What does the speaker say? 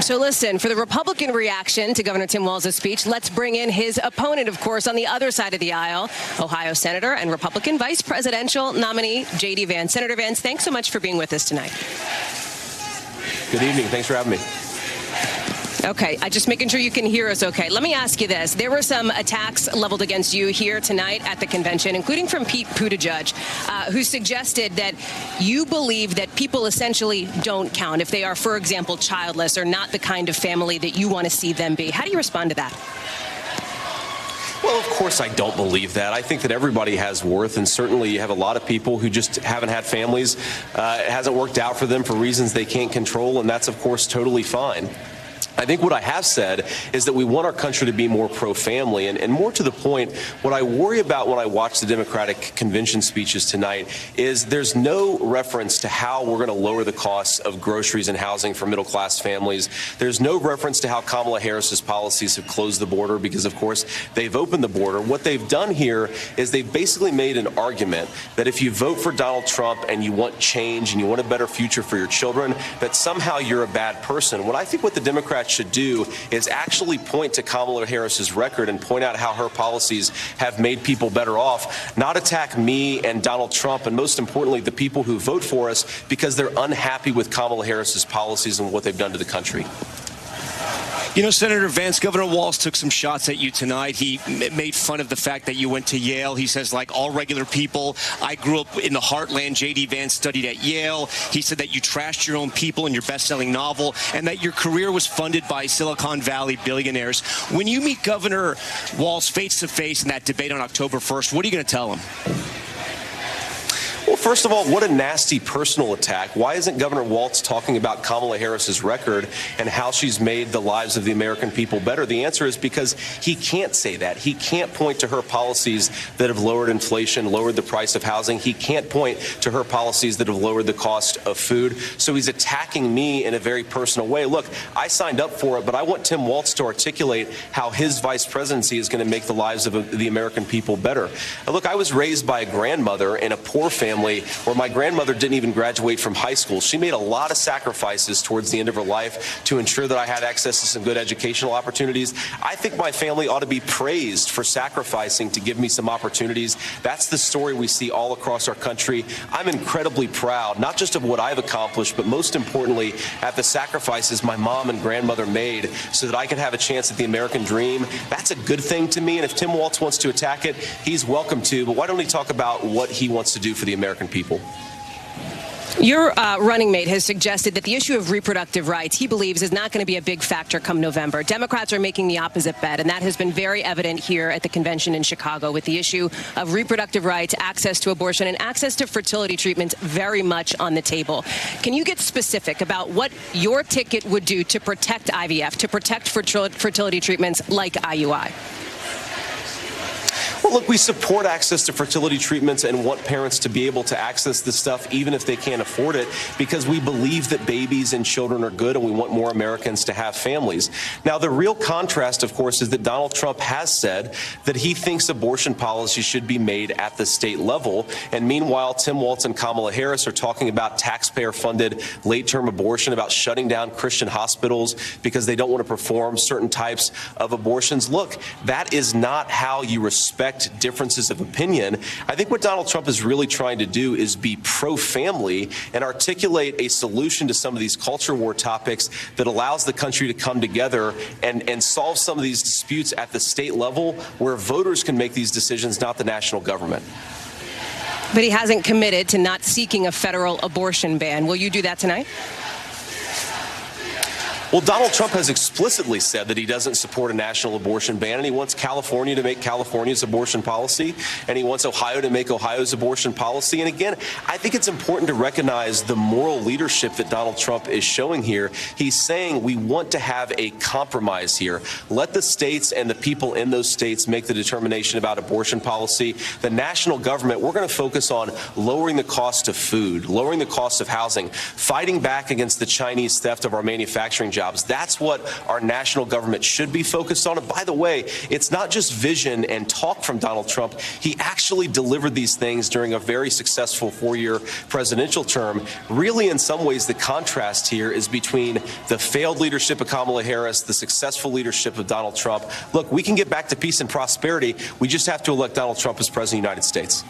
So listen, for the Republican reaction to Governor Tim Walz's speech, let's bring in his opponent, of course, on the other side of the aisle, Ohio Senator and Republican Vice Presidential nominee J.D. Vance. Senator Vance, thanks so much for being with us tonight. Good evening. Thanks for having me. Okay, just making sure you can hear us okay. Let me ask you this. There were some attacks leveled against you here tonight at the convention, including from Pete Buttigieg, who suggested that you believe that people essentially don't count if they are, for example, childless or not the kind of family that you want to see them be. How do you respond to that? Well, of course I don't believe that. I think that everybody has worth, and certainly you have a lot of people who just haven't had families. It hasn't worked out for them for reasons they can't control, and that's, of course, totally fine. I think what I have said is that we want our country to be more pro-family, and more to the point, what I worry about when I watch the Democratic convention speeches tonight is there's no reference to how we're going to lower the costs of groceries and housing for middle-class families. There's no reference to how Kamala Harris's policies have closed the border because, of course, they've opened the border. What they've done here is they've basically made an argument that if you vote for Donald Trump and you want change and you want a better future for your children, that somehow you're a bad person. What I think what the Democrats should do is actually point to Kamala Harris's record and point out how her policies have made people better off, not attack me and Donald Trump, and most importantly, the people who vote for us because they're unhappy with Kamala Harris's policies and what they've done to the country. You know, Senator Vance, Governor Walz took some shots at you tonight. He made fun of the fact that you went to Yale. He says, like all regular people, I grew up in the heartland. J.D. Vance studied at Yale. He said that you trashed your own people in your best-selling novel and that your career was funded by Silicon Valley billionaires. When you meet Governor Walz face-to-face in that debate on October 1st, what are you going to tell him? Well, first of all, what a nasty personal attack. Why isn't Governor Walz talking about Kamala Harris's record and how she's made the lives of the American people better? The answer is because he can't say that. He can't point to her policies that have lowered inflation, lowered the price of housing. He can't point to her policies that have lowered the cost of food. So he's attacking me in a very personal way. Look, I signed up for it, but I want Tim Walz to articulate how his vice presidency is going to make the lives of the American people better. Look, I was raised by a grandmother in a poor family where my grandmother didn't even graduate from high school. She made a lot of sacrifices towards the end of her life to ensure that I had access to some good educational opportunities. I think my family ought to be praised for sacrificing to give me some opportunities. That's the story we see all across our country. I'm incredibly proud, not just of what I've accomplished, but most importantly, at the sacrifices my mom and grandmother made so that I could have a chance at the American dream. That's a good thing to me, and if Tim Walz wants to attack it, he's welcome to, but why don't he talk about what he wants to do for the American people? Your running mate has suggested that the issue of reproductive rights, he believes, is not going to be a big factor come November. Democrats are making the opposite bet, and that has been very evident here at the convention in Chicago with the issue of reproductive rights, access to abortion, and access to fertility treatments very much on the table. Can you get specific about what your ticket would do to protect IVF, to protect fertility treatments like IUI? Well, look, we support access to fertility treatments and want parents to be able to access this stuff even if they can't afford it because we believe that babies and children are good and we want more Americans to have families. Now, the real contrast, of course, is that Donald Trump has said that he thinks abortion policy should be made at the state level. And meanwhile, Tim Walz and Kamala Harris are talking about taxpayer-funded late-term abortion, about shutting down Christian hospitals because they don't want to perform certain types of abortions. Look, that is not how you respect differences of opinion. I think what Donald Trump is really trying to do is be pro-family and articulate a solution to some of these culture war topics that allows the country to come together and solve some of these disputes at the state level where voters can make these decisions, not the national government. But he hasn't committed to not seeking a federal abortion ban. Will you do that tonight? Well, Donald Trump has explicitly said that he doesn't support a national abortion ban, and he wants California to make California's abortion policy, and he wants Ohio to make Ohio's abortion policy. And again, I think it's important to recognize the moral leadership that Donald Trump is showing here. He's saying we want to have a compromise here. Let the states and the people in those states make the determination about abortion policy. The national government, we're going to focus on lowering the cost of food, lowering the cost of housing, fighting back against the Chinese theft of our manufacturing jobs, jobs. That's what our national government should be focused on. And by the way, it's not just vision and talk from Donald Trump. He actually delivered these things during a very successful 4-year presidential term. Really, in some ways, the contrast here is between the failed leadership of Kamala Harris, the successful leadership of Donald Trump. Look, we can get back to peace and prosperity. We just have to elect Donald Trump as president of the United States.